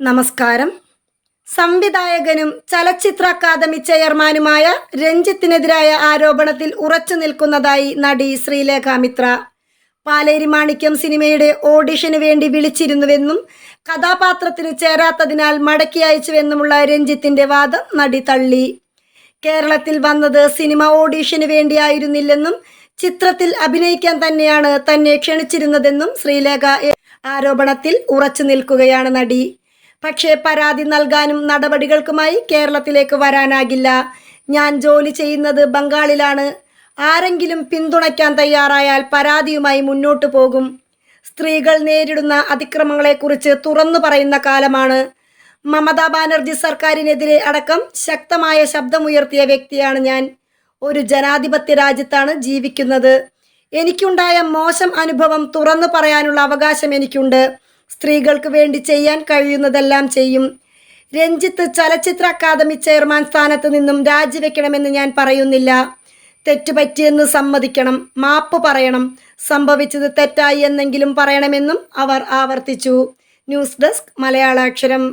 നമസ്കാരം. സംവിധായകനും ചലച്ചിത്ര അക്കാദമി ചെയർമാനുമായ രഞ്ജിത്തിനെതിരായ ആരോപണത്തിൽ ഉറച്ചു നിൽക്കുന്നതായി നടി ശ്രീലേഖ മിത്ര. പാലേരി മാണിക്യം സിനിമയുടെ ഓഡിഷന് വേണ്ടി വിളിച്ചിരുന്നുവെന്നും കഥാപാത്രത്തിന് ചേരാത്തതിനാൽ മടക്കി അയച്ചുവെന്നുമുള്ള രഞ്ജിത്തിന്റെ വാദം നടി തള്ളി. കേരളത്തിൽ വന്നത് സിനിമ ഓഡിഷന് വേണ്ടിയായിരുന്നില്ലെന്നും ചിത്രത്തിൽ അഭിനയിക്കാൻ തന്നെയാണ് തന്നെ ക്ഷണിച്ചിരുന്നതെന്നും ശ്രീലേഖ ആരോപണത്തിൽ ഉറച്ചു നിൽക്കുകയാണ് നടി. പക്ഷേ പരാതി നൽകാനും നടപടികൾക്കുമായി കേരളത്തിലേക്ക് വരാനാകില്ല. ഞാൻ ജോലി ചെയ്യുന്നത് ബംഗാളിലാണ്. ആരെങ്കിലും പിന്തുണയ്ക്കാൻ തയ്യാറായാൽ പരാതിയുമായി മുന്നോട്ടു പോകും. സ്ത്രീകൾ നേരിടുന്ന അതിക്രമങ്ങളെക്കുറിച്ച് തുറന്നു പറയുന്ന കാലമാണ്. മമതാ ബാനർജി സർക്കാരിനെതിരെ അടക്കം ശക്തമായ ശബ്ദമുയർത്തിയ വ്യക്തിയാണ് ഞാൻ. ഒരു ജനാധിപത്യ രാജ്യത്താണ് ജീവിക്കുന്നത്. എനിക്കുണ്ടായ മോശം അനുഭവം തുറന്നു പറയാനുള്ള അവകാശം എനിക്കുണ്ട്. സ്ത്രീകൾക്ക് വേണ്ടി ചെയ്യാൻ കഴിയുന്നതെല്ലാം ചെയ്യും. രഞ്ജിത്ത് ചലച്ചിത്ര അക്കാദമി ചെയർമാൻ സ്ഥാനത്ത് നിന്നും രാജിവെക്കണമെന്ന് ഞാൻ പറയുന്നില്ല. തെറ്റുപറ്റിയെന്ന് സമ്മതിക്കണം, മാപ്പ് പറയണം, സംഭവിച്ചത് തെറ്റായി എന്നെങ്കിലും പറയണമെന്നും അവർ ആവർത്തിച്ചു. News desk മലയാളാക്ഷരം.